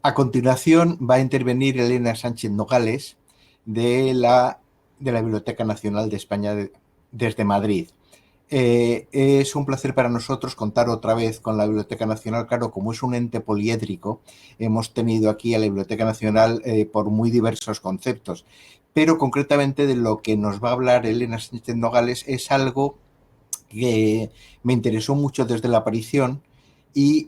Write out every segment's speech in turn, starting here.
A continuación va a intervenir Elena Sánchez Nogales de la Biblioteca Nacional de España desde Madrid. Es un placer para nosotros contar otra vez con la Biblioteca Nacional. Claro, como es un ente poliédrico, hemos tenido aquí a la Biblioteca Nacional por muy diversos conceptos, pero concretamente de lo que nos va a hablar Elena Sánchez Nogales es algo que me interesó mucho desde la aparición y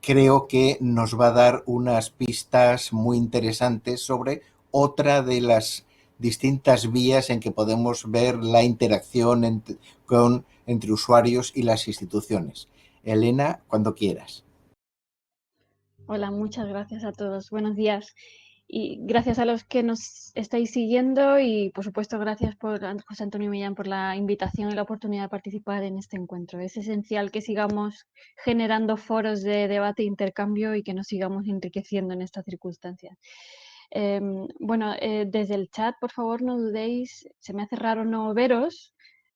creo que nos va a dar unas pistas muy interesantes sobre otra de las distintas vías en que podemos ver la interacción entre usuarios y las instituciones. Elena, cuando quieras. Hola, muchas gracias a todos. Buenos días. Y gracias a los que nos estáis siguiendo y, por supuesto, gracias a José Antonio Millán por la invitación y la oportunidad de participar en este encuentro. Es esencial que sigamos generando foros de debate e intercambio y que nos sigamos enriqueciendo en estas circunstancias. Desde el chat, por favor, no dudéis. Se me hace raro no veros,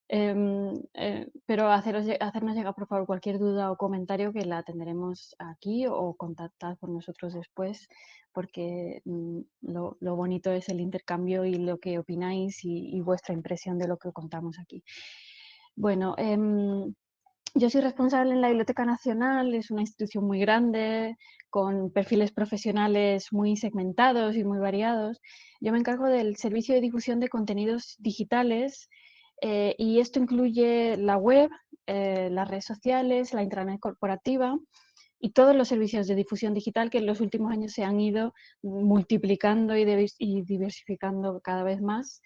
pero hacernos llegar, por favor, cualquier duda o comentario que la atenderemos aquí o contactad por nosotros después, porque lo bonito es el intercambio y lo que opináis y vuestra impresión de lo que contamos aquí. Bueno, yo soy responsable en la Biblioteca Nacional, es una institución muy grande, con perfiles profesionales muy segmentados y muy variados. Yo me encargo del servicio de difusión de contenidos digitales y esto incluye la web, las redes sociales, la intranet corporativa y todos los servicios de difusión digital que en los últimos años se han ido multiplicando y diversificando cada vez más.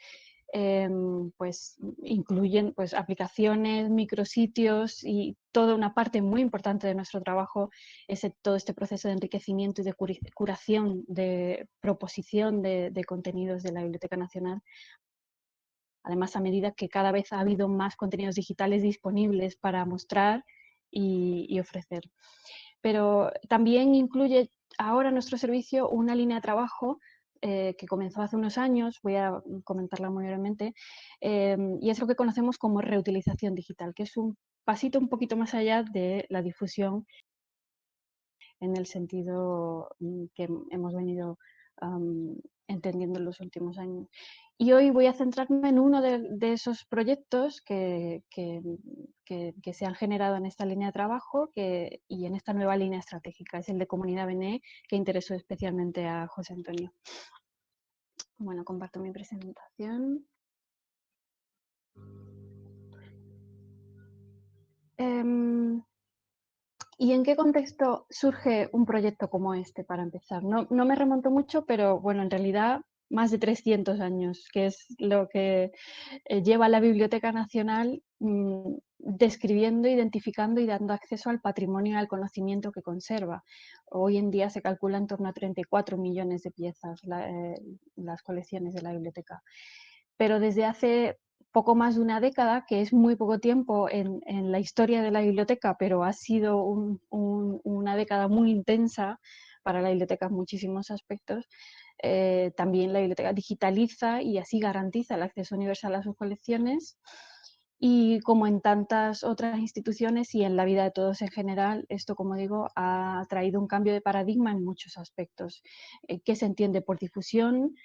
Pues incluyen pues, aplicaciones, micrositios y toda una parte muy importante de nuestro trabajo es todo este proceso de enriquecimiento y de curación, de proposición de contenidos de la Biblioteca Nacional. Además, a medida que cada vez ha habido más contenidos digitales disponibles para mostrar y ofrecer. Pero también incluye ahora nuestro servicio una línea de trabajo que comenzó hace unos años, voy a comentarla muy brevemente, y es lo que conocemos como reutilización digital, que es un pasito un poquito más allá de la difusión en el sentido que hemos venido entendiendo en los últimos años. Y hoy voy a centrarme en uno de esos proyectos que se han generado en esta línea de trabajo y en esta nueva línea estratégica. Es el de Comunidad BNE, que interesó especialmente a José Antonio. Bueno, comparto mi presentación. ¿Y en qué contexto surge un proyecto como este, para empezar? No me remonto mucho, pero bueno, en realidad más de 300 años, que es lo que lleva la Biblioteca Nacional describiendo, identificando y dando acceso al patrimonio y al conocimiento que conserva. Hoy en día se calcula en torno a 34 millones de piezas las colecciones de la biblioteca. Pero desde hace poco más de una década, que es muy poco tiempo en la historia de la biblioteca, pero ha sido una década muy intensa para la biblioteca en muchísimos aspectos. También la biblioteca digitaliza y así garantiza el acceso universal a sus colecciones. Y como en tantas otras instituciones y en la vida de todos en general, esto, como digo, ha traído un cambio de paradigma en muchos aspectos. ¿Qué se entiende por difusión?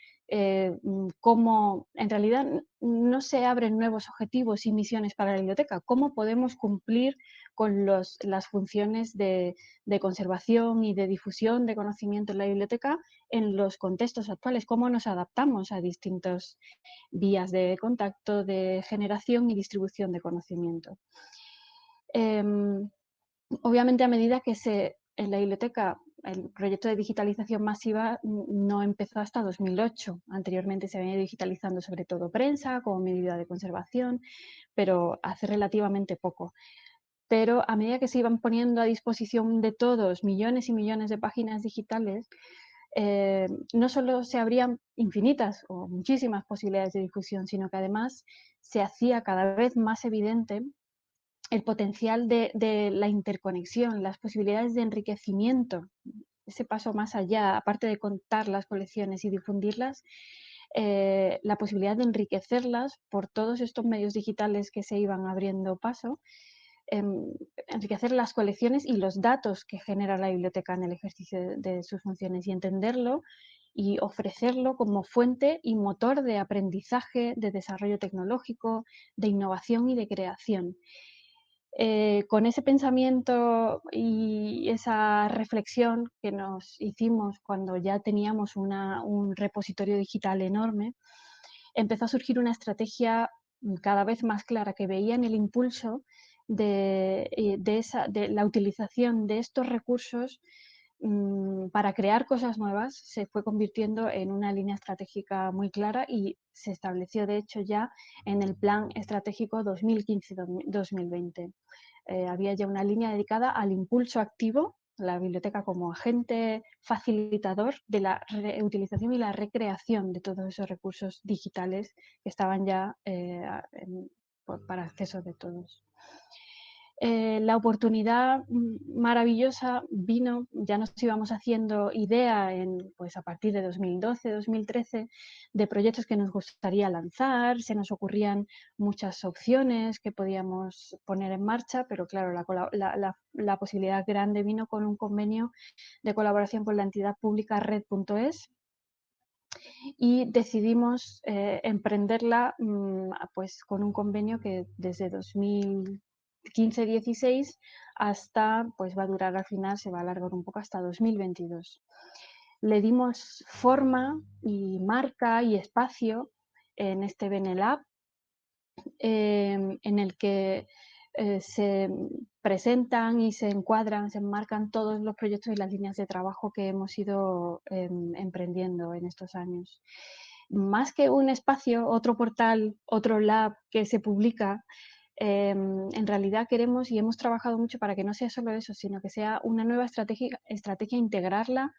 Cómo en realidad no se abren nuevos objetivos y misiones para la biblioteca, cómo podemos cumplir con las funciones de conservación y de difusión de conocimiento en la biblioteca en los contextos actuales, cómo nos adaptamos a distintas vías de contacto, de generación y distribución de conocimiento. Obviamente, a medida que en la biblioteca el proyecto de digitalización masiva no empezó hasta 2008. Anteriormente se venía digitalizando sobre todo prensa como medida de conservación, pero hace relativamente poco. Pero a medida que se iban poniendo a disposición de todos millones y millones de páginas digitales, no solo se abrían infinitas o muchísimas posibilidades de difusión, sino que además se hacía cada vez más evidente el potencial de la interconexión, las posibilidades de enriquecimiento, ese paso más allá, aparte de contar las colecciones y difundirlas, la posibilidad de enriquecerlas por todos estos medios digitales que se iban abriendo paso, enriquecer las colecciones y los datos que genera la biblioteca en el ejercicio de sus funciones y entenderlo y ofrecerlo como fuente y motor de aprendizaje, de desarrollo tecnológico, de innovación y de creación. Con ese pensamiento y esa reflexión que nos hicimos cuando ya teníamos un repositorio digital enorme, empezó a surgir una estrategia cada vez más clara que veía en el impulso de la utilización de estos recursos para crear cosas nuevas. Se fue convirtiendo en una línea estratégica muy clara y se estableció de hecho ya en el Plan Estratégico 2015-2020. Había ya una línea dedicada al impulso activo, la biblioteca como agente facilitador de la reutilización y la recreación de todos esos recursos digitales que estaban ya para acceso de todos. La oportunidad maravillosa vino, ya nos íbamos haciendo idea pues a partir de 2012, 2013, de proyectos que nos gustaría lanzar, se nos ocurrían muchas opciones que podíamos poner en marcha, pero claro, la posibilidad grande vino con un convenio de colaboración con la entidad pública Red.es y decidimos emprenderla pues con un convenio que desde 2015-16 hasta, pues va a durar al final, se va a alargar un poco hasta 2022. Le dimos forma y marca y espacio en este Benelab, en el que se presentan y se encuadran, se enmarcan todos los proyectos y las líneas de trabajo que hemos ido emprendiendo en estos años. Más que un espacio, otro portal, otro lab que se publica, en realidad queremos y hemos trabajado mucho para que no sea solo eso, sino que sea una nueva estrategia integrarla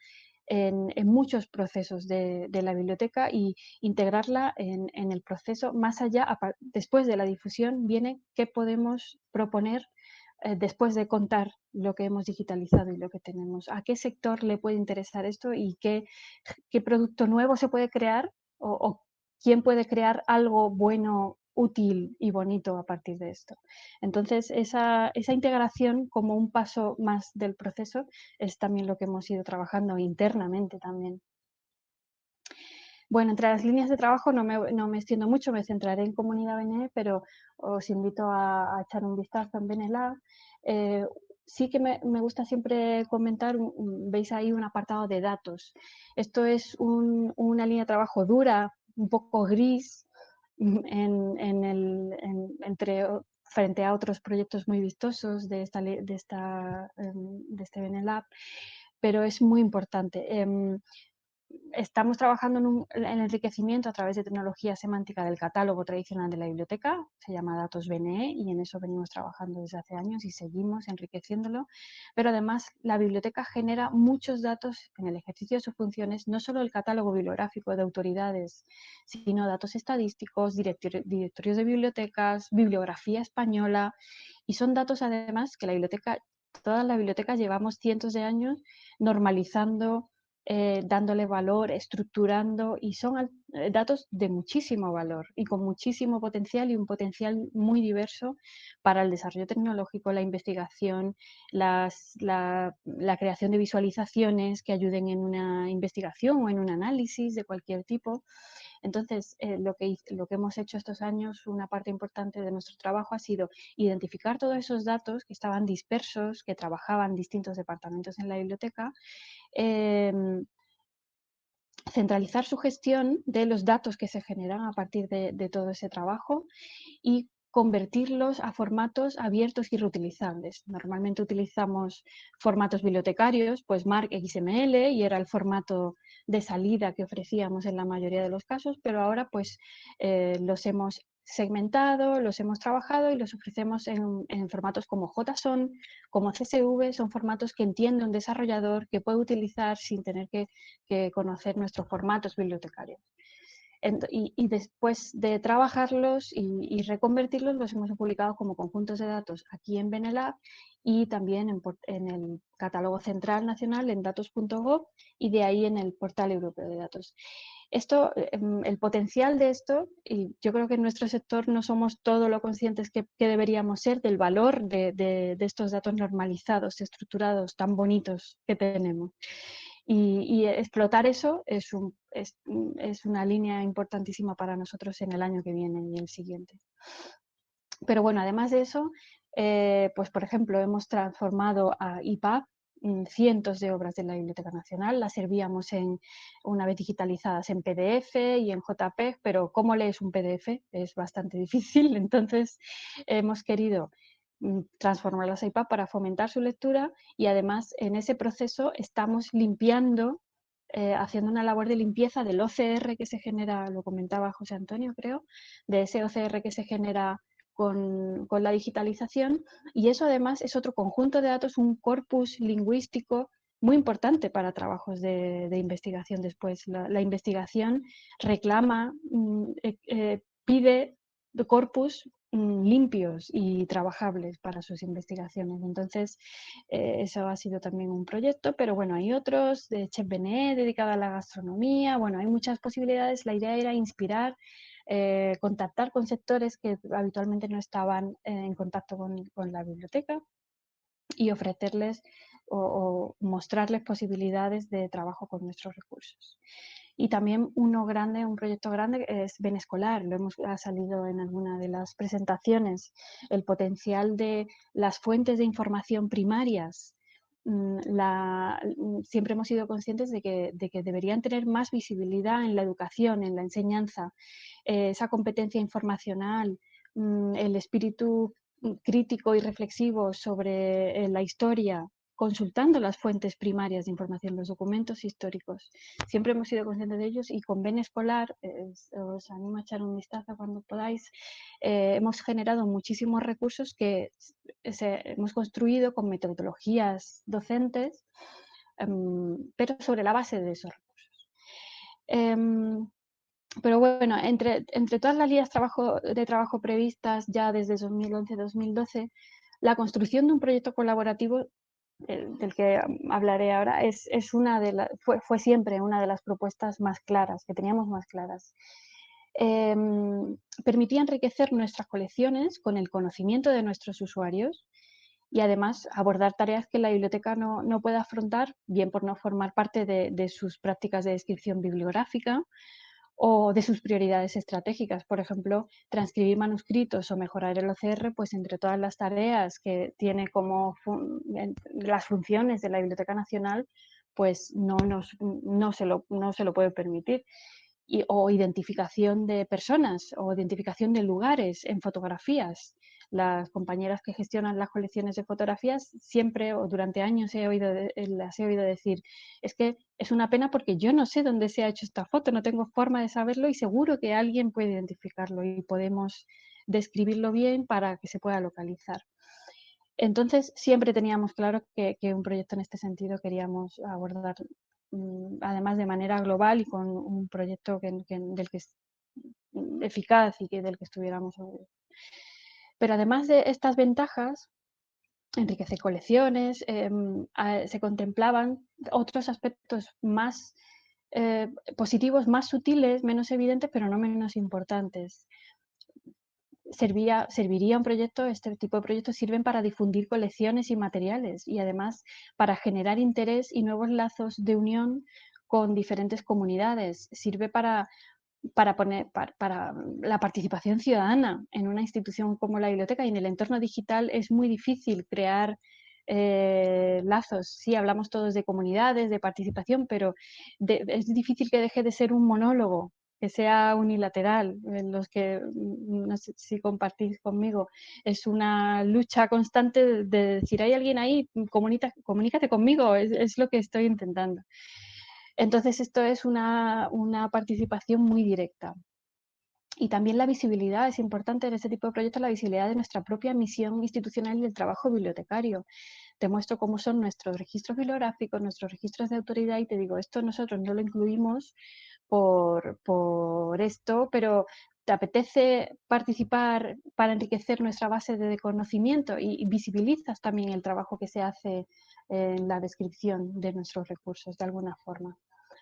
en muchos procesos de la biblioteca y integrarla en el proceso más allá, después de la difusión, viene qué podemos proponer después de contar lo que hemos digitalizado y lo que tenemos. ¿A qué sector le puede interesar esto y qué producto nuevo se puede crear o quién puede crear algo bueno, útil y bonito a partir de esto? Entonces, esa integración como un paso más del proceso es también lo que hemos ido trabajando internamente también. Bueno, entre las líneas de trabajo no me extiendo mucho, me centraré en Comunidad BNE, pero os invito a echar un vistazo en BNLab. Sí que me gusta siempre comentar, veis ahí un apartado de datos. Esto es una línea de trabajo dura, un poco gris, frente a otros proyectos muy vistosos de este BNLab, pero es muy importante. Estamos trabajando en el enriquecimiento a través de tecnología semántica del catálogo tradicional de la biblioteca, se llama Datos BNE y en eso venimos trabajando desde hace años y seguimos enriqueciéndolo, pero además la biblioteca genera muchos datos en el ejercicio de sus funciones, no solo el catálogo bibliográfico de autoridades, sino datos estadísticos, directorios de bibliotecas, bibliografía española, y son datos además que todas las bibliotecas llevamos cientos de años normalizando, dándole valor, estructurando, y son datos de muchísimo valor y con muchísimo potencial y un potencial muy diverso para el desarrollo tecnológico, la investigación, la creación de visualizaciones que ayuden en una investigación o en un análisis de cualquier tipo. Entonces, lo que hemos hecho estos años, una parte importante de nuestro trabajo ha sido identificar todos esos datos que estaban dispersos, que trabajaban distintos departamentos en la biblioteca, centralizar su gestión de los datos que se generan a partir de todo ese trabajo y convertirlos a formatos abiertos y reutilizables. Normalmente utilizamos formatos bibliotecarios, pues MARC XML, y era el formato de salida que ofrecíamos en la mayoría de los casos, pero ahora pues los hemos segmentado, los hemos trabajado y los ofrecemos en formatos como JSON, como CSV, son formatos que entiende un desarrollador que puede utilizar sin tener que conocer nuestros formatos bibliotecarios. Y después de trabajarlos y reconvertirlos, los hemos publicado como conjuntos de datos aquí en Benelab y también en el catálogo central nacional en datos.gov y de ahí en el portal europeo de datos. El potencial de esto, y yo creo que en nuestro sector no somos todo lo conscientes que deberíamos ser del valor de estos datos normalizados, estructurados, tan bonitos que tenemos. Y explotar eso es una línea importantísima para nosotros en el año que viene y el siguiente. Pero bueno, además de eso, pues por ejemplo, hemos transformado a IPAB cientos de obras de la Biblioteca Nacional, las servíamos una vez digitalizadas en PDF y en JPEG, pero ¿cómo lees un PDF? Es bastante difícil, entonces hemos querido transformarlas a IPAB para fomentar su lectura y además en ese proceso estamos limpiando, haciendo una labor de limpieza del OCR que se genera, lo comentaba José Antonio creo, de ese OCR que se genera con la digitalización, y eso además es otro conjunto de datos, un corpus lingüístico muy importante para trabajos de investigación después. La investigación reclama, pide corpus limpios y trabajables para sus investigaciones. Entonces, eso ha sido también un proyecto, pero bueno, hay otros de Chef Benet dedicado a la gastronomía, bueno, hay muchas posibilidades. La idea era inspirar, contactar con sectores que habitualmente no estaban en contacto con la biblioteca y ofrecerles o mostrarles posibilidades de trabajo con nuestros recursos. Y también un proyecto grande es Benescolar, ha salido en alguna de las presentaciones, el potencial de las fuentes de información primarias. Siempre hemos sido conscientes de que deberían tener más visibilidad en la educación, en la enseñanza, esa competencia informacional, el espíritu crítico y reflexivo sobre la historia, consultando las fuentes primarias de información, los documentos históricos. Siempre hemos sido conscientes de ellos y con Ben Escolar, os animo a echar un vistazo cuando podáis, hemos generado muchísimos recursos que hemos construido con metodologías docentes, pero sobre la base de esos recursos. Pero bueno, entre todas las líneas de trabajo previstas ya desde 2011-2012, la construcción de un proyecto colaborativo, del que hablaré ahora, fue siempre una de las propuestas más claras, que teníamos más claras. Permitía enriquecer nuestras colecciones con el conocimiento de nuestros usuarios y además abordar tareas que la biblioteca no puede afrontar, bien por no formar parte de sus prácticas de descripción bibliográfica, o de sus prioridades estratégicas. Por ejemplo, transcribir manuscritos o mejorar el OCR, pues entre todas las tareas que tiene como las funciones de la Biblioteca Nacional, pues no se lo puede permitir. O identificación de personas o identificación de lugares en fotografías. Las compañeras que gestionan las colecciones de fotografías siempre o durante años las he oído decir, es que es una pena porque yo no sé dónde se ha hecho esta foto, no tengo forma de saberlo y seguro que alguien puede identificarlo y podemos describirlo bien para que se pueda localizar. Entonces siempre teníamos claro que un proyecto en este sentido queríamos abordar, además de manera global y con un proyecto del que es eficaz y del que estuviéramos seguros. Pero además de estas ventajas, enriquecer colecciones, se contemplaban otros aspectos más positivos, más sutiles, menos evidentes, pero no menos importantes. Serviría un proyecto, este tipo de proyectos sirven para difundir colecciones y materiales y además para generar interés y nuevos lazos de unión con diferentes comunidades. Sirve para la participación ciudadana en una institución como la biblioteca, y en el entorno digital es muy difícil crear lazos. Sí, hablamos todos de comunidades, de participación, pero es difícil que deje de ser un monólogo, que sea unilateral. Los que, no sé si compartís conmigo, es una lucha constante de decir, hay alguien ahí, comunícate conmigo, es lo que estoy intentando. Entonces, esto es una participación muy directa. Y también la visibilidad es importante en este tipo de proyectos, la visibilidad de nuestra propia misión institucional y del trabajo bibliotecario. Te muestro cómo son nuestros registros bibliográficos, nuestros registros de autoridad y te digo, esto nosotros no lo incluimos por esto, pero ¿te apetece participar para enriquecer nuestra base de conocimiento? Y visibilizas también el trabajo que se hace en la descripción de nuestros recursos de alguna forma.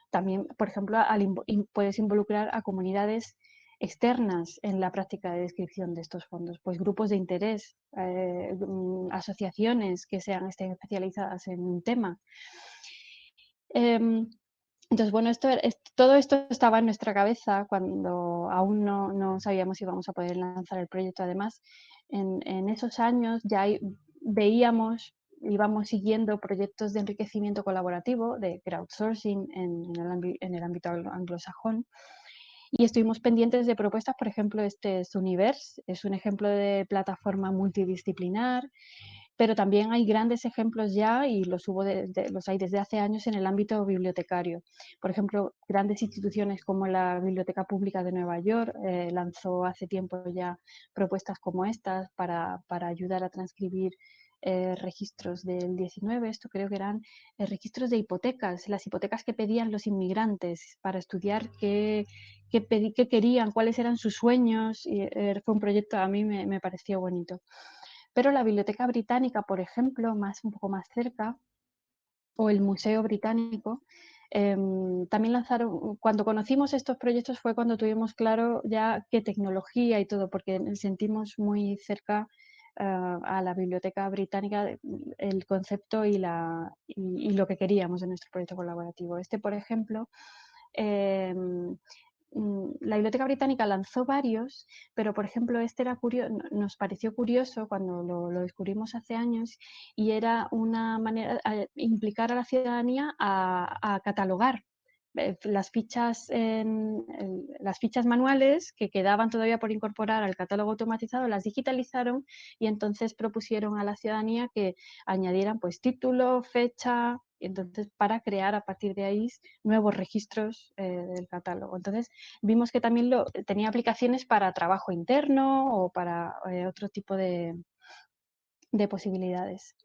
También, por ejemplo, puedes involucrar a comunidades externas en la práctica de descripción de estos fondos, pues grupos de interés, asociaciones que estén especializadas en un tema. Entonces, bueno, todo esto estaba en nuestra cabeza cuando aún no sabíamos si íbamos a poder lanzar el proyecto. Además, en esos años ya íbamos siguiendo proyectos de enriquecimiento colaborativo, de crowdsourcing en el ámbito anglosajón, y estuvimos pendientes de propuestas. Por ejemplo, este es Universe, es un ejemplo de plataforma multidisciplinar, pero también hay grandes ejemplos ya, y los hay desde hace años en el ámbito bibliotecario. Por ejemplo, grandes instituciones como la Biblioteca Pública de Nueva York lanzó hace tiempo ya propuestas como estas para ayudar a transcribir registros del 19, esto creo que eran registros de hipotecas, las hipotecas que pedían los inmigrantes para estudiar qué querían, cuáles eran sus sueños, y fue un proyecto, a mí me pareció bonito. Pero la Biblioteca Británica, por ejemplo, un poco más cerca, o el Museo Británico, también lanzaron, cuando conocimos estos proyectos fue cuando tuvimos claro ya qué tecnología y todo, porque sentimos muy cerca a la Biblioteca Británica el concepto y lo que queríamos en nuestro proyecto colaborativo. Por ejemplo, la Biblioteca Británica lanzó varios, pero por ejemplo nos pareció curioso cuando lo descubrimos hace años, y era una manera de implicar a la ciudadanía a catalogar las fichas manuales que quedaban todavía por incorporar al catálogo automatizado, las digitalizaron, y entonces propusieron a la ciudadanía que añadieran pues título, fecha, y entonces para crear a partir de ahí nuevos registros del catálogo. Entonces vimos que también tenía aplicaciones para trabajo interno o para otro tipo de posibilidades.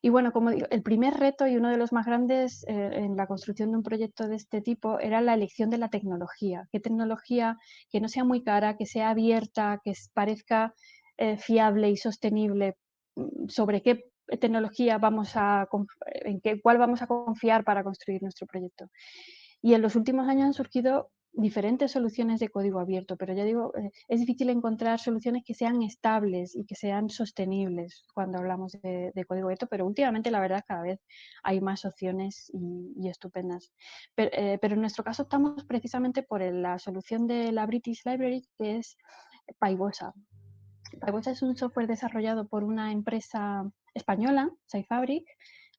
Y bueno, como digo, el primer reto y uno de los más grandes en la construcción de un proyecto de este tipo era la elección de la tecnología. ¿Qué tecnología que no sea muy cara, que sea abierta, que parezca fiable y sostenible? ¿Sobre qué tecnología cuál vamos a confiar para construir nuestro proyecto? Y en los últimos años han surgido diferentes soluciones de código abierto, pero ya digo, es difícil encontrar soluciones que sean estables y que sean sostenibles cuando hablamos de código abierto, pero últimamente la verdad cada vez hay más opciones y estupendas. Pero en nuestro caso optamos precisamente por la solución de la British Library, que es Paibosa. Paibosa es un software desarrollado por una empresa española, SciFabric,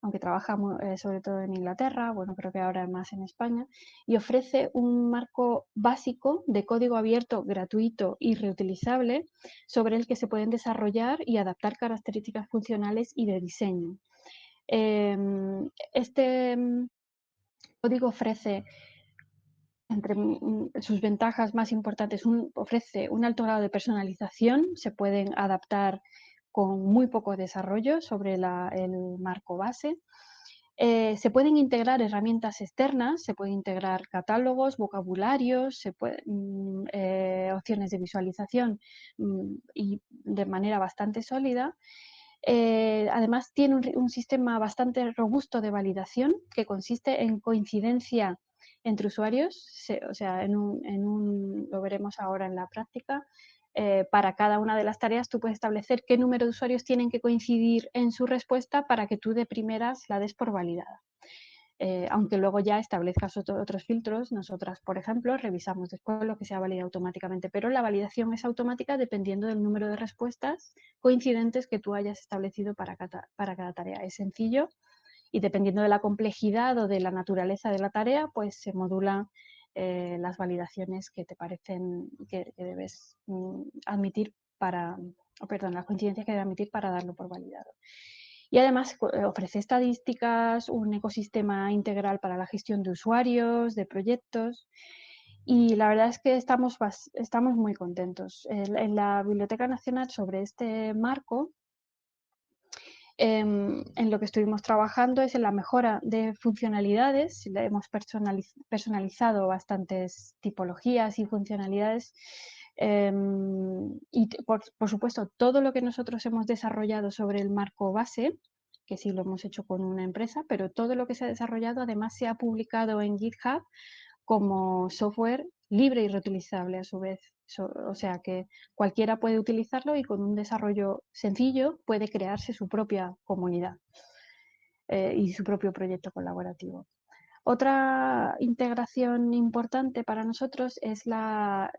aunque trabaja sobre todo en Inglaterra, bueno, creo que ahora más en España, y ofrece un marco básico de código abierto, gratuito y reutilizable, sobre el que se pueden desarrollar y adaptar características funcionales y de diseño. Este código ofrece, entre sus ventajas más importantes, ofrece un alto grado de personalización, se pueden adaptar con muy poco desarrollo sobre el marco base. Se pueden integrar herramientas externas, se pueden integrar catálogos, vocabularios, opciones de visualización, y de manera bastante sólida. Además tiene un sistema bastante robusto de validación, que consiste en coincidencia entre usuarios, o sea, lo veremos ahora en la práctica. Para cada una de las tareas tú puedes establecer qué número de usuarios tienen que coincidir en su respuesta para que tú de primeras la des por validada. Aunque luego ya establezcas otros filtros. Nosotras, por ejemplo, revisamos después lo que se ha validado automáticamente, pero la validación es automática dependiendo del número de respuestas coincidentes que tú hayas establecido para cada tarea. Es sencillo, y dependiendo de la complejidad o de la naturaleza de la tarea, pues se modulan las validaciones que te parecen que debes admitir las coincidencias que debes admitir para darlo por validado. Y además ofrece estadísticas, un ecosistema integral para la gestión de usuarios, de proyectos. Y la verdad es que estamos muy contentos. En la Biblioteca Nacional, sobre este marco, En lo que estuvimos trabajando es en la mejora de funcionalidades. Hemos personalizado bastantes tipologías y funcionalidades. Y por supuesto, todo lo que nosotros hemos desarrollado sobre el marco base, que sí lo hemos hecho con una empresa, pero todo lo que se ha desarrollado además se ha publicado en GitHub como software libre y reutilizable a su vez. O sea que cualquiera puede utilizarlo y con un desarrollo sencillo puede crearse su propia comunidad y su propio proyecto colaborativo. Otra integración importante para nosotros es la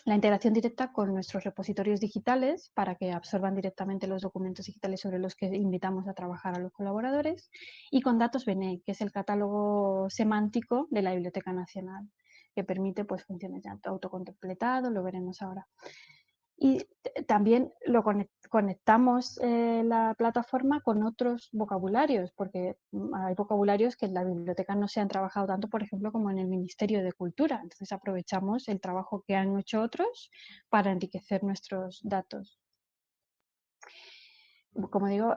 integración directa con nuestros repositorios digitales para que absorban directamente los documentos digitales sobre los que invitamos a trabajar a los colaboradores, y con datos BNE, que es el catálogo semántico de la Biblioteca Nacional, que permite pues, funciones de autocompletado, lo veremos ahora. Y también lo conectamos la plataforma con otros vocabularios, porque hay vocabularios que en la biblioteca no se han trabajado tanto, por ejemplo, como en el Ministerio de Cultura. Entonces aprovechamos el trabajo que han hecho otros para enriquecer nuestros datos. Como digo,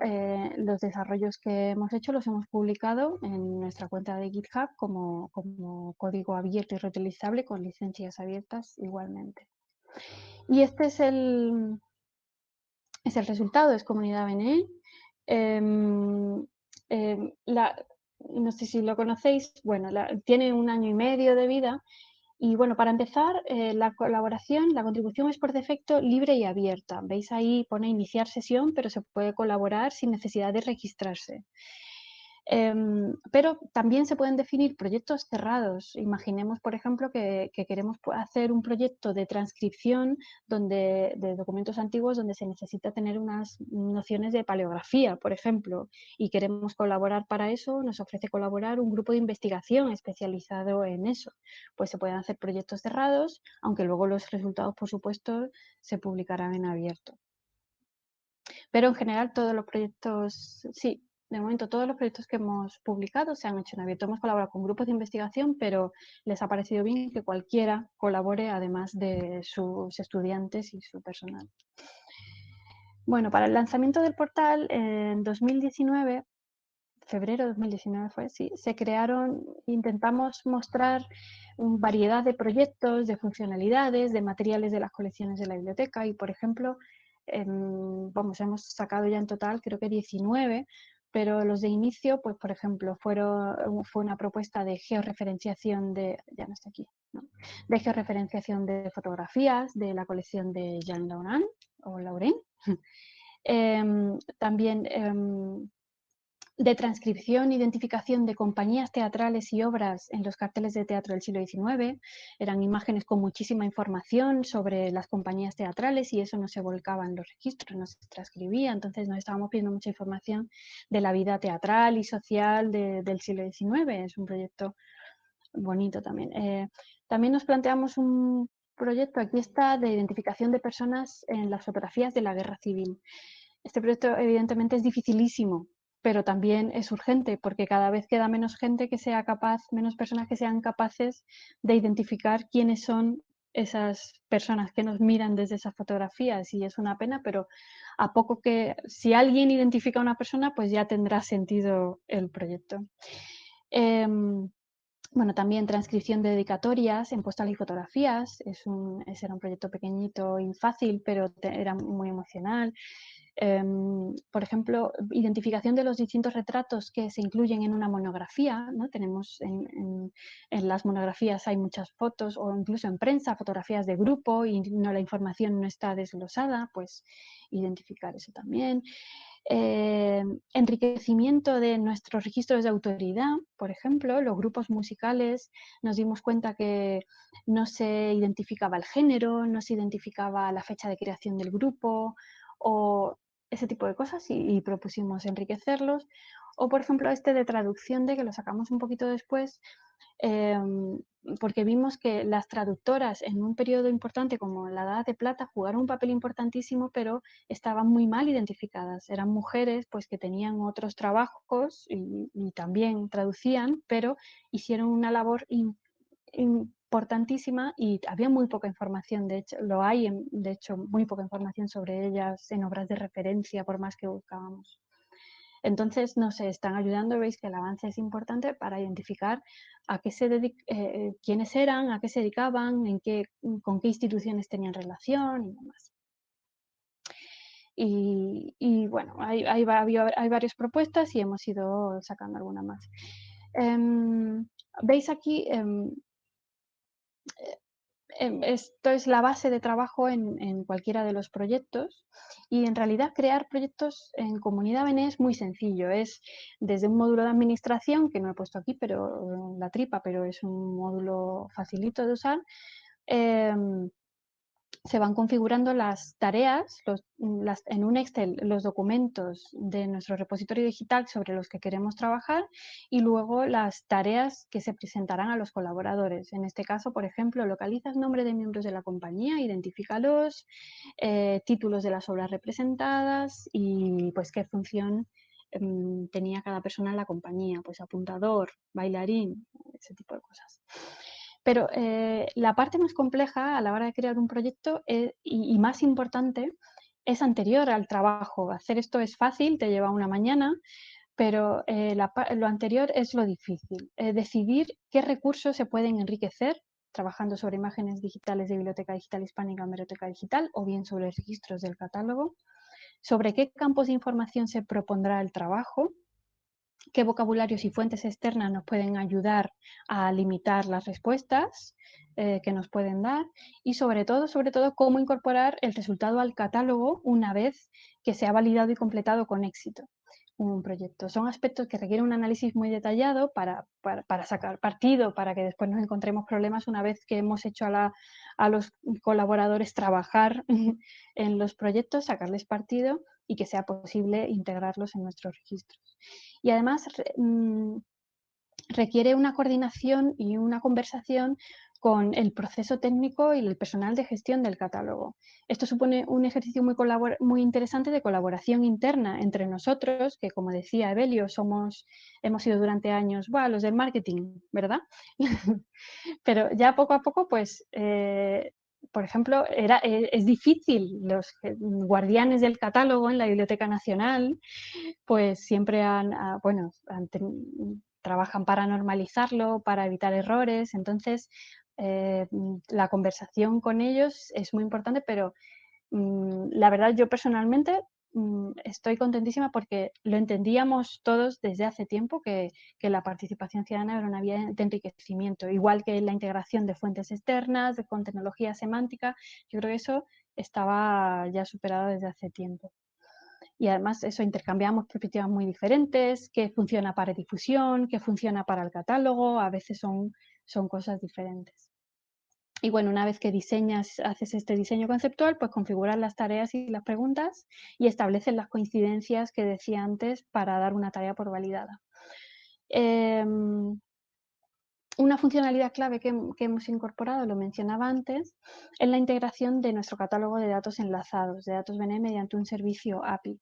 los desarrollos que hemos hecho los hemos publicado en nuestra cuenta de GitHub como código abierto y reutilizable con licencias abiertas igualmente. Y este es el resultado, es comunidad BNE. No sé si lo conocéis, bueno, tiene 1 año y medio de vida. Y bueno, para empezar, la colaboración, la contribución es por defecto libre y abierta. Veis ahí pone iniciar sesión, pero se puede colaborar sin necesidad de registrarse. Pero también se pueden definir proyectos cerrados. Imaginemos, por ejemplo, que queremos hacer un proyecto de transcripción de documentos antiguos donde se necesita tener unas nociones de paleografía, por ejemplo, y queremos colaborar para eso. Nos ofrece colaborar un grupo de investigación especializado en eso. Pues se pueden hacer proyectos cerrados, aunque luego los resultados, por supuesto, se publicarán en abierto. Pero en general todos los proyectos, sí, de momento todos los proyectos que hemos publicado se han hecho en abierto. Hemos colaborado con grupos de investigación, pero les ha parecido bien que cualquiera colabore, además de sus estudiantes y su personal. Bueno, para el lanzamiento del portal en 2019, febrero de 2019 fue, sí, intentamos mostrar variedad de proyectos, de funcionalidades, de materiales de las colecciones de la biblioteca y, por ejemplo, hemos sacado ya en total creo que 19, pero los de inicio, pues por ejemplo, fue una propuesta de georreferenciación ya no está aquí, ¿no? De georreferenciación de fotografías de la colección de Jean Laurent o Lauren. También de transcripción e identificación de compañías teatrales y obras en los carteles de teatro del siglo XIX. Eran imágenes con muchísima información sobre las compañías teatrales y eso no se volcaba en los registros, no se transcribía. Entonces nos estábamos pidiendo mucha información de la vida teatral y social del siglo XIX. Es un proyecto bonito también. También nos planteamos un proyecto, aquí está, de identificación de personas en las fotografías de la Guerra Civil. Este proyecto evidentemente es dificilísimo, pero también es urgente porque cada vez queda menos gente que sea capaz, menos personas que sean capaces de identificar quiénes son esas personas que nos miran desde esas fotografías, y es una pena, pero a poco que si alguien identifica a una persona, pues ya tendrá sentido el proyecto. Bueno, también transcripción de dedicatorias en postales y fotografías. Ese era un proyecto pequeñito y fácil, pero era muy emocional. Por ejemplo, identificación de los distintos retratos que se incluyen en una monografía, ¿no? Tenemos en las monografías hay muchas fotos, o incluso en prensa, fotografías de grupo y la información no está desglosada, pues identificar eso también. Enriquecimiento de nuestros registros de autoridad, por ejemplo, los grupos musicales, nos dimos cuenta que no se identificaba el género, no se identificaba la fecha de creación del grupo o ese tipo de cosas, y propusimos enriquecerlos. O, por ejemplo, este de traducción, de que lo sacamos un poquito después, porque vimos que las traductoras en un periodo importante como la Edad de Plata jugaron un papel importantísimo, pero estaban muy mal identificadas. Eran mujeres pues, que tenían otros trabajos y también traducían, pero hicieron una labor importantísima y había muy poca información, de hecho, lo hay, de hecho, muy poca información sobre ellas en obras de referencia, por más que buscábamos. Entonces nos están ayudando, veis que el avance es importante para identificar a qué quiénes eran, a qué se dedicaban, con qué instituciones tenían relación y demás. Y bueno, hay varias propuestas y hemos ido sacando alguna más. Veis aquí, esto es la base de trabajo en cualquiera de los proyectos y en realidad crear proyectos en Comunidad BNE es muy sencillo. Es desde un módulo de administración, que no he puesto aquí, pero la tripa, pero es un módulo facilito de usar. Se van configurando las tareas en un Excel, los documentos de nuestro repositorio digital sobre los que queremos trabajar y luego las tareas que se presentarán a los colaboradores. En este caso, por ejemplo, localizas nombre de miembros de la compañía, identifícalos, títulos de las obras representadas y pues qué función tenía cada persona en la compañía, pues apuntador, bailarín, ese tipo de cosas. Pero la parte más compleja a la hora de crear un proyecto y más importante es anterior al trabajo. Hacer esto es fácil, te lleva una mañana, pero lo anterior es lo difícil. Decidir qué recursos se pueden enriquecer trabajando sobre imágenes digitales de Biblioteca Digital Hispánica o Hemeroteca Digital o bien sobre registros del catálogo, sobre qué campos de información se propondrá el trabajo, qué vocabularios y fuentes externas nos pueden ayudar a limitar las respuestas que nos pueden dar y sobre todo, cómo incorporar el resultado al catálogo una vez que se ha validado y completado con éxito un proyecto. Son aspectos que requieren un análisis muy detallado para sacar partido, para que después nos encontremos problemas una vez que hemos hecho a los colaboradores trabajar en los proyectos, sacarles partido y que sea posible integrarlos en nuestros registros. Y además requiere una coordinación y una conversación con el proceso técnico y el personal de gestión del catálogo. Esto supone un ejercicio muy interesante de colaboración interna entre nosotros, que como decía Evelio, hemos sido durante años los del marketing, ¿verdad? Pero ya poco a poco, pues, por ejemplo, es difícil, los guardianes del catálogo en la Biblioteca Nacional, pues siempre trabajan para normalizarlo, para evitar errores. Entonces, la conversación con ellos es muy importante, pero la verdad yo personalmente estoy contentísima porque lo entendíamos todos desde hace tiempo que la participación ciudadana era una vía de enriquecimiento, igual que la integración de fuentes externas, con tecnología semántica. Yo creo que eso estaba ya superado desde hace tiempo. Y además eso, intercambiamos perspectivas muy diferentes, qué funciona para difusión, qué funciona para el catálogo, a veces son cosas diferentes. Y bueno, una vez que haces este diseño conceptual, pues configuras las tareas y las preguntas y estableces las coincidencias que decía antes para dar una tarea por validada. Una funcionalidad clave que hemos incorporado, lo mencionaba antes, es la integración de nuestro catálogo de datos enlazados, de datos BNE mediante un servicio API.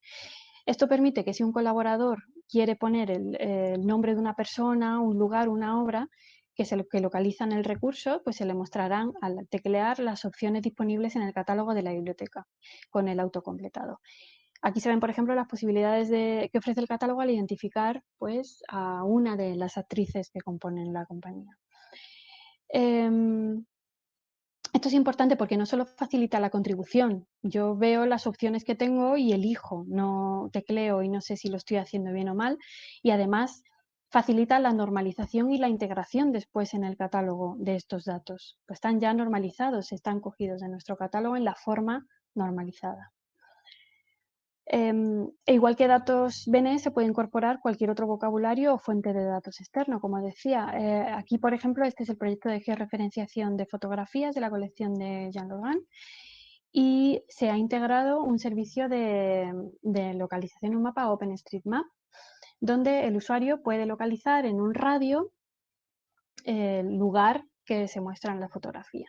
Esto permite que si un colaborador quiere poner el nombre de una persona, un lugar, una obra, que localizan el recurso, pues se le mostrarán al teclear las opciones disponibles en el catálogo de la biblioteca con el autocompletado. Aquí se ven, por ejemplo, las posibilidades que ofrece el catálogo al identificar pues, a una de las actrices que componen la compañía. Esto es importante porque no solo facilita la contribución, yo veo las opciones que tengo y elijo, no tecleo y no sé si lo estoy haciendo bien o mal, y además facilita la normalización y la integración después en el catálogo de estos datos. Pues están ya normalizados, están cogidos de nuestro catálogo en la forma normalizada. Igual que datos BNE, se puede incorporar cualquier otro vocabulario o fuente de datos externo, como decía. Aquí, por ejemplo, este es el proyecto de georreferenciación de fotografías de la colección de Jean Logan y se ha integrado un servicio de localización en un mapa OpenStreetMap, donde el usuario puede localizar en un radio el lugar que se muestra en la fotografía.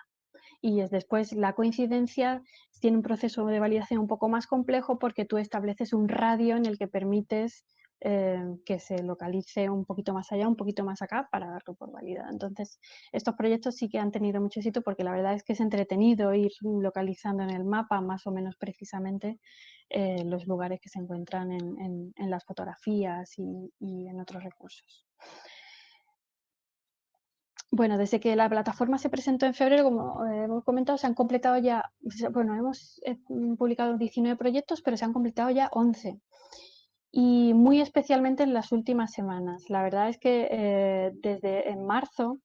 Y después la coincidencia tiene un proceso de validación un poco más complejo porque tú estableces un radio en el que permites que se localice un poquito más allá, un poquito más acá para darlo por validado. Entonces, estos proyectos sí que han tenido mucho éxito porque la verdad es que es entretenido ir localizando en el mapa más o menos precisamente los lugares que se encuentran en las fotografías y en otros recursos. Bueno, desde que la plataforma se presentó en febrero, como hemos comentado, se han completado ya, bueno, hemos publicado 19 proyectos, pero se han completado ya 11. Y muy especialmente en las últimas semanas. La verdad es que desde en marzo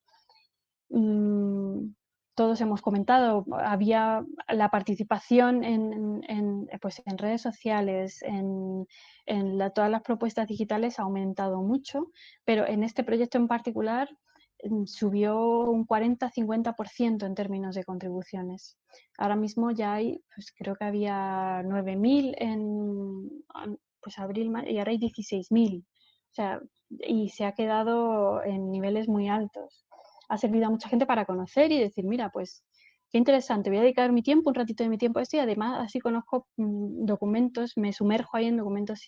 todos hemos comentado, había la participación pues en redes sociales, todas las propuestas digitales ha aumentado mucho, pero en este proyecto en particular subió un 40-50% en términos de contribuciones. Ahora mismo ya hay, pues creo que había 9.000 en pues abril y ahora hay 16.000. O sea, y se ha quedado en niveles muy altos. Ha servido a mucha gente para conocer y decir, mira, pues qué interesante, voy a dedicar mi tiempo, un ratito de mi tiempo a esto y además así conozco documentos, me sumerjo ahí en documentos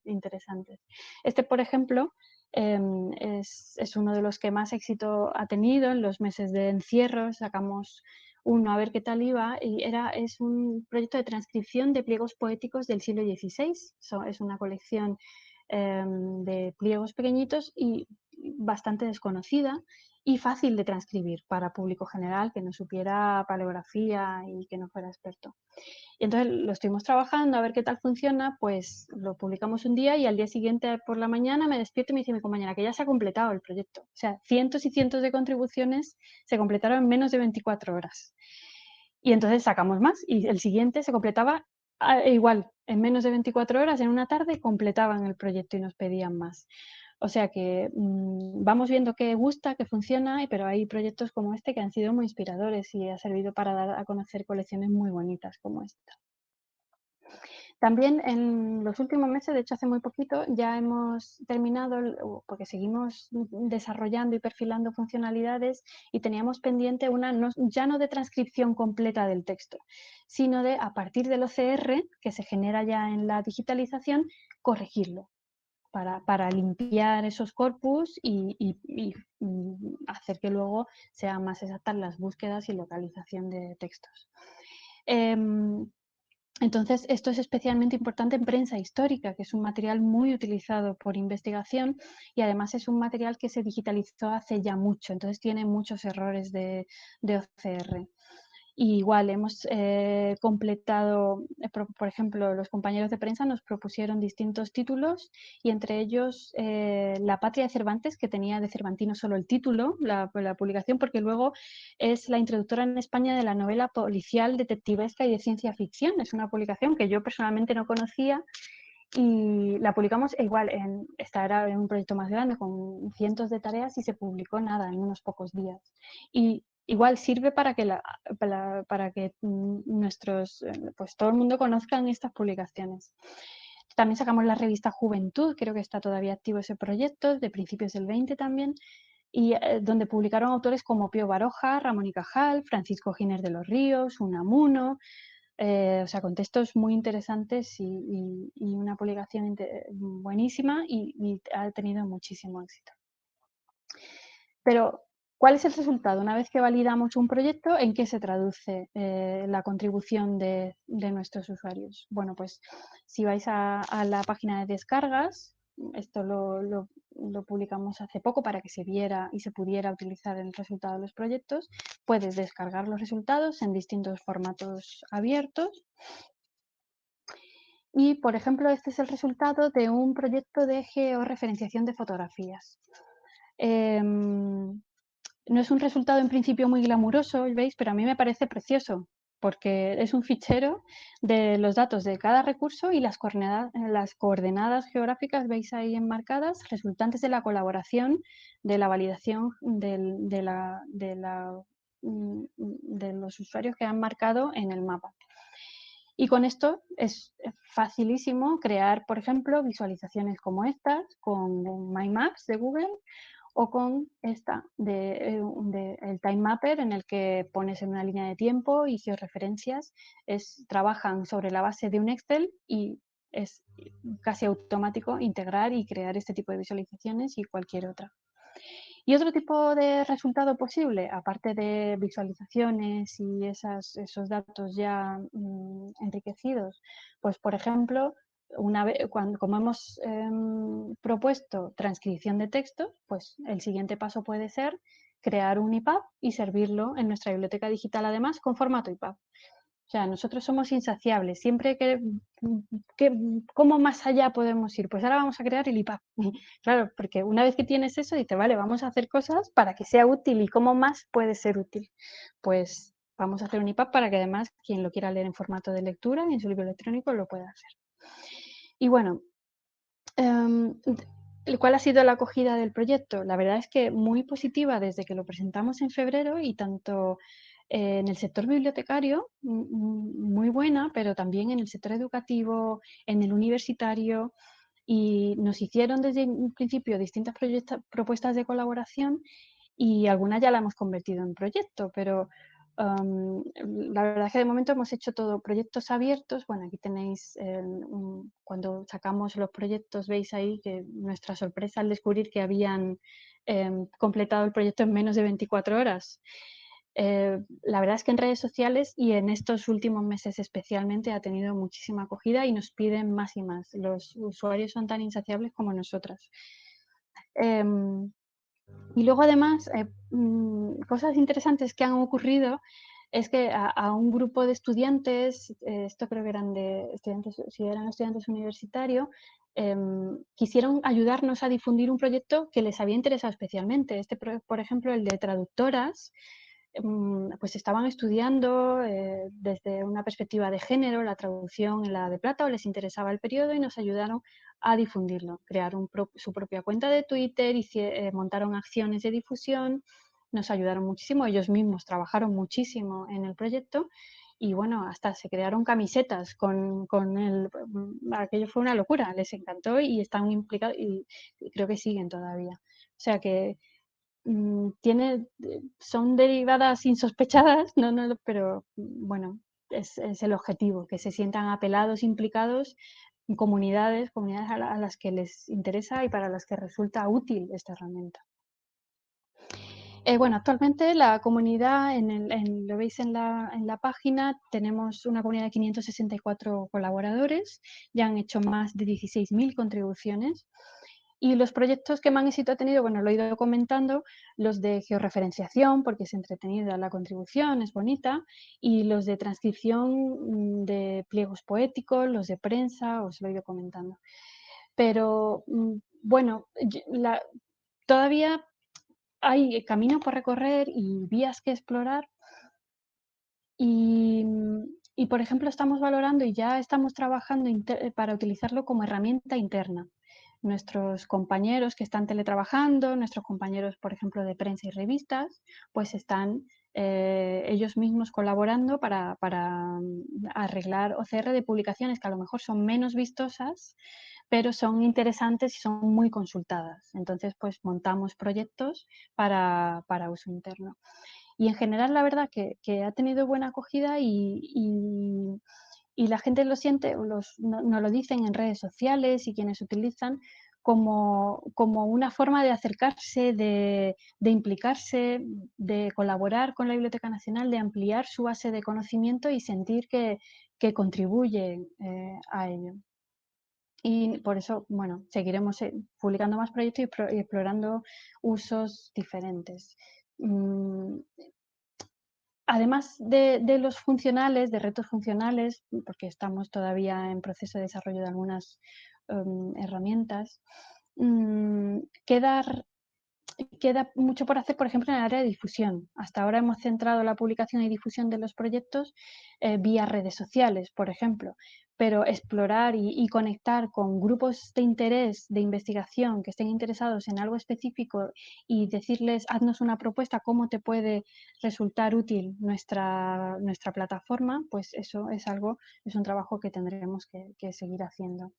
interesantes. Este, por ejemplo, es uno de los que más éxito ha tenido en los meses de encierro. Sacamos uno a ver qué tal iba y es un proyecto de transcripción de pliegos poéticos del siglo XVI. Es una colección de pliegos pequeñitos y bastante desconocida y fácil de transcribir para público general que no supiera paleografía y que no fuera experto. Y entonces lo estuvimos trabajando a ver qué tal funciona, pues lo publicamos un día y al día siguiente por la mañana me despierto y me dice mi compañera que ya se ha completado el proyecto. O sea, cientos y cientos de contribuciones se completaron en menos de 24 horas. Y entonces sacamos más y el siguiente se completaba igual, en menos de 24 horas, en una tarde completaban el proyecto y nos pedían más. O sea que vamos viendo que gusta, que funciona, pero hay proyectos como este que han sido muy inspiradores y ha servido para dar a conocer colecciones muy bonitas como esta. También en los últimos meses, de hecho hace muy poquito, ya hemos terminado, porque seguimos desarrollando y perfilando funcionalidades y teníamos pendiente una, ya no de transcripción completa del texto, sino de, a partir del OCR, que se genera ya en la digitalización, corregirlo. Para limpiar esos corpus y hacer que luego sean más exactas las búsquedas y localización de textos. Entonces, esto es especialmente importante en prensa histórica, que es un material muy utilizado por investigación y además es un material que se digitalizó hace ya mucho, entonces tiene muchos errores de OCR. Y igual hemos completado, por ejemplo, los compañeros de prensa nos propusieron distintos títulos y entre ellos La patria de Cervantes, que tenía de Cervantino solo el título, la publicación, porque luego es la introductora en España de la novela policial, detectivesca y de ciencia ficción. Es una publicación que yo personalmente no conocía y la publicamos igual, esta era un proyecto más grande con cientos de tareas y se publicó nada, en unos pocos días. Y igual sirve para que nuestros, pues todo el mundo conozcan estas publicaciones. También sacamos la revista Juventud, creo que está todavía activo ese proyecto, de principios del 20 también, y donde publicaron autores como Pío Baroja, Ramón y Cajal, Francisco Giner de los Ríos, Unamuno, o sea, con textos muy interesantes y una publicación buenísima y ha tenido muchísimo éxito. Pero, ¿cuál es el resultado? Una vez que validamos un proyecto, ¿en qué se traduce la contribución de nuestros usuarios? Bueno, pues si vais a la página de descargas, esto lo publicamos hace poco para que se viera y se pudiera utilizar en el resultado de los proyectos, puedes descargar los resultados en distintos formatos abiertos. Y, por ejemplo, este es el resultado de un proyecto de georreferenciación de fotografías. No es un resultado en principio muy glamuroso, ¿veis? Pero a mí me parece precioso, porque es un fichero de los datos de cada recurso y las coordenadas geográficas, veis ahí enmarcadas, resultantes de la colaboración, de la validación de los usuarios que han marcado en el mapa. Y con esto es facilísimo crear, por ejemplo, visualizaciones como estas con My Maps de Google o con esta el Time Mapper, en el que pones en una línea de tiempo y georreferencias trabajan sobre la base de un Excel y es casi automático integrar y crear este tipo de visualizaciones y cualquier otra. Y otro tipo de resultado posible, aparte de visualizaciones y esos datos ya enriquecidos, pues por ejemplo, como hemos propuesto transcripción de texto, pues el siguiente paso puede ser crear un EPUB y servirlo en nuestra biblioteca digital además con formato EPUB. O sea, nosotros somos insaciables. Siempre ¿cómo más allá podemos ir? Pues ahora vamos a crear el IPAP. Claro, porque una vez que tienes eso, dices, vale, vamos a hacer cosas para que sea útil. ¿Y cómo más puede ser útil? Pues vamos a hacer un IPAP para que además quien lo quiera leer en formato de lectura y en su libro electrónico lo pueda hacer. Y bueno, ¿cuál ha sido la acogida del proyecto? La verdad es que muy positiva desde que lo presentamos en febrero y tanto en el sector bibliotecario, muy buena, pero también en el sector educativo, en el universitario, y nos hicieron desde un principio distintas propuestas de colaboración y algunas ya la hemos convertido en proyecto, pero la verdad es que de momento hemos hecho todo proyectos abiertos. Bueno, aquí tenéis, cuando sacamos los proyectos, veis ahí que nuestra sorpresa al descubrir que habían completado el proyecto en menos de 24 horas. La verdad es que en redes sociales y en estos últimos meses especialmente ha tenido muchísima acogida y nos piden más y más. Los usuarios son tan insaciables como nosotras. Y luego además, cosas interesantes que han ocurrido es que a un grupo de estudiantes, esto creo que eran de estudiantes, si eran estudiantes universitarios, quisieron ayudarnos a difundir un proyecto que les había interesado especialmente. Por ejemplo, el de traductoras, pues estaban estudiando desde una perspectiva de género la traducción en la de plata o les interesaba el periodo y nos ayudaron a difundirlo. Crearon su propia cuenta de Twitter, montaron acciones de difusión, nos ayudaron muchísimo, ellos mismos trabajaron muchísimo en el proyecto y bueno, hasta se crearon camisetas con aquello fue una locura, les encantó y están implicados y creo que siguen todavía. O sea que son derivadas insospechadas, pero bueno, es el objetivo, que se sientan apelados, implicados en comunidades a las que les interesa y para las que resulta útil esta herramienta. Bueno, actualmente la comunidad, lo veis en la página, tenemos una comunidad de 564 colaboradores, ya han hecho más de 16.000 contribuciones. Y los proyectos que más éxito ha tenido, bueno, lo he ido comentando, los de georreferenciación, porque es entretenida la contribución, es bonita, y los de transcripción de pliegos poéticos, los de prensa, os lo he ido comentando. Pero bueno, todavía hay camino por recorrer y vías que explorar. Y por ejemplo, estamos valorando y ya estamos trabajando para utilizarlo como herramienta interna. Nuestros compañeros que están teletrabajando, nuestros compañeros, por ejemplo, de prensa y revistas, pues están ellos mismos colaborando para arreglar OCR de publicaciones que a lo mejor son menos vistosas, pero son interesantes y son muy consultadas. Entonces, pues montamos proyectos para uso interno. Y en general, la verdad que ha tenido buena acogida y la gente lo siente, nos lo dicen en redes sociales y quienes utilizan como una forma de acercarse, de implicarse, de colaborar con la Biblioteca Nacional, de ampliar su base de conocimiento y sentir que contribuye a ello. Y por eso, bueno, seguiremos publicando más proyectos y explorando usos diferentes. Además de los funcionales, de retos funcionales, porque estamos todavía en proceso de desarrollo de algunas herramientas, queda mucho por hacer, por ejemplo, en el área de difusión. Hasta ahora hemos centrado la publicación y difusión de los proyectos vía redes sociales, por ejemplo, pero explorar y conectar con grupos de interés, de investigación, que estén interesados en algo específico y decirles, haznos una propuesta, cómo te puede resultar útil nuestra plataforma, pues eso es un trabajo que tendremos que seguir haciendo.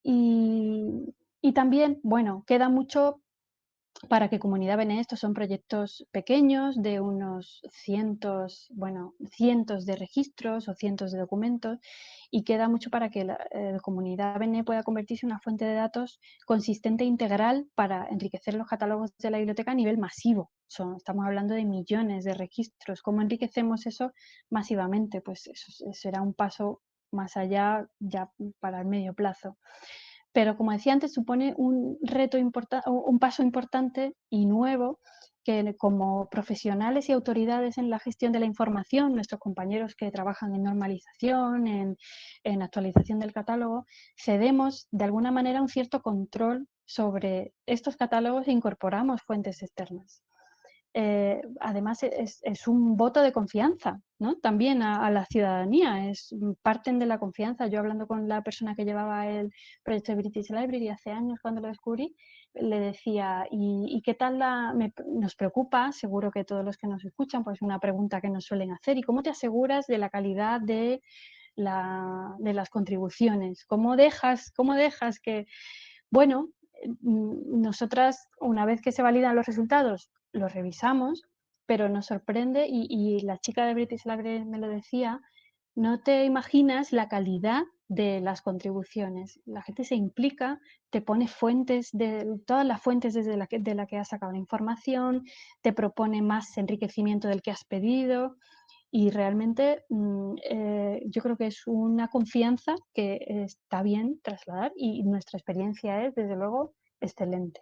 Y también, bueno, queda mucho para que Comunidad BNE, estos son proyectos pequeños de unos cientos de registros o cientos de documentos, y queda mucho para que la Comunidad BNE pueda convertirse en una fuente de datos consistente e integral para enriquecer los catálogos de la biblioteca a nivel masivo. Estamos hablando de millones de registros. ¿Cómo enriquecemos eso masivamente? Pues eso será un paso más allá ya para el medio plazo. Pero, como decía antes, supone un reto importante, un paso importante y nuevo, que como profesionales y autoridades en la gestión de la información, nuestros compañeros que trabajan en normalización, en actualización del catálogo, cedemos de alguna manera un cierto control sobre estos catálogos e incorporamos fuentes externas. Además es un voto de confianza, ¿no? También a la ciudadanía, parten de la confianza. Yo, hablando con la persona que llevaba el proyecto de British Library hace años cuando lo descubrí, le decía, ¿y qué tal nos preocupa? Seguro que todos los que nos escuchan, pues una pregunta que nos suelen hacer: ¿y cómo te aseguras de la calidad de las contribuciones? ¿Cómo dejas que...? Bueno, nosotras, una vez que se validan los resultados, los revisamos, pero nos sorprende, y la chica de British Library me lo decía: no te imaginas la calidad de las contribuciones. La gente se implica, te pone todas las fuentes de la que has sacado la información, te propone más enriquecimiento del que has pedido, y realmente yo creo que es una confianza que está bien trasladar, y nuestra experiencia es, desde luego, excelente.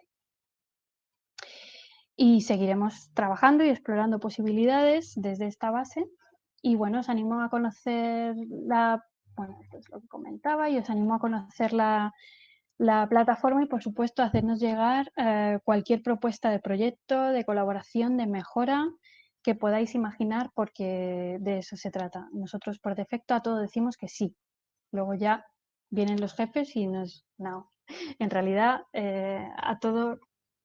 Y seguiremos trabajando y explorando posibilidades desde esta base. Y bueno, os animo a conocer esto es lo que comentaba, y os animo a conocer la plataforma, y por supuesto hacernos llegar cualquier propuesta de proyecto, de colaboración, de mejora que podáis imaginar, porque de eso se trata. Nosotros por defecto a todo decimos que sí. Luego ya vienen los jefes y no. En realidad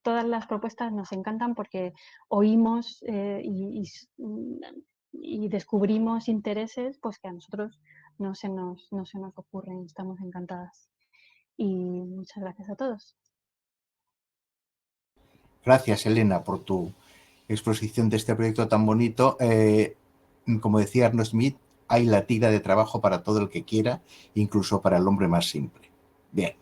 todas las propuestas nos encantan, porque oímos y descubrimos intereses pues que a nosotros no se nos ocurren. Estamos encantadas. Y muchas gracias a todos. Gracias, Elena, por tu exposición de este proyecto tan bonito. Como decía Arno Smith, hay la tira de trabajo para todo el que quiera, incluso para el hombre más simple. Bien.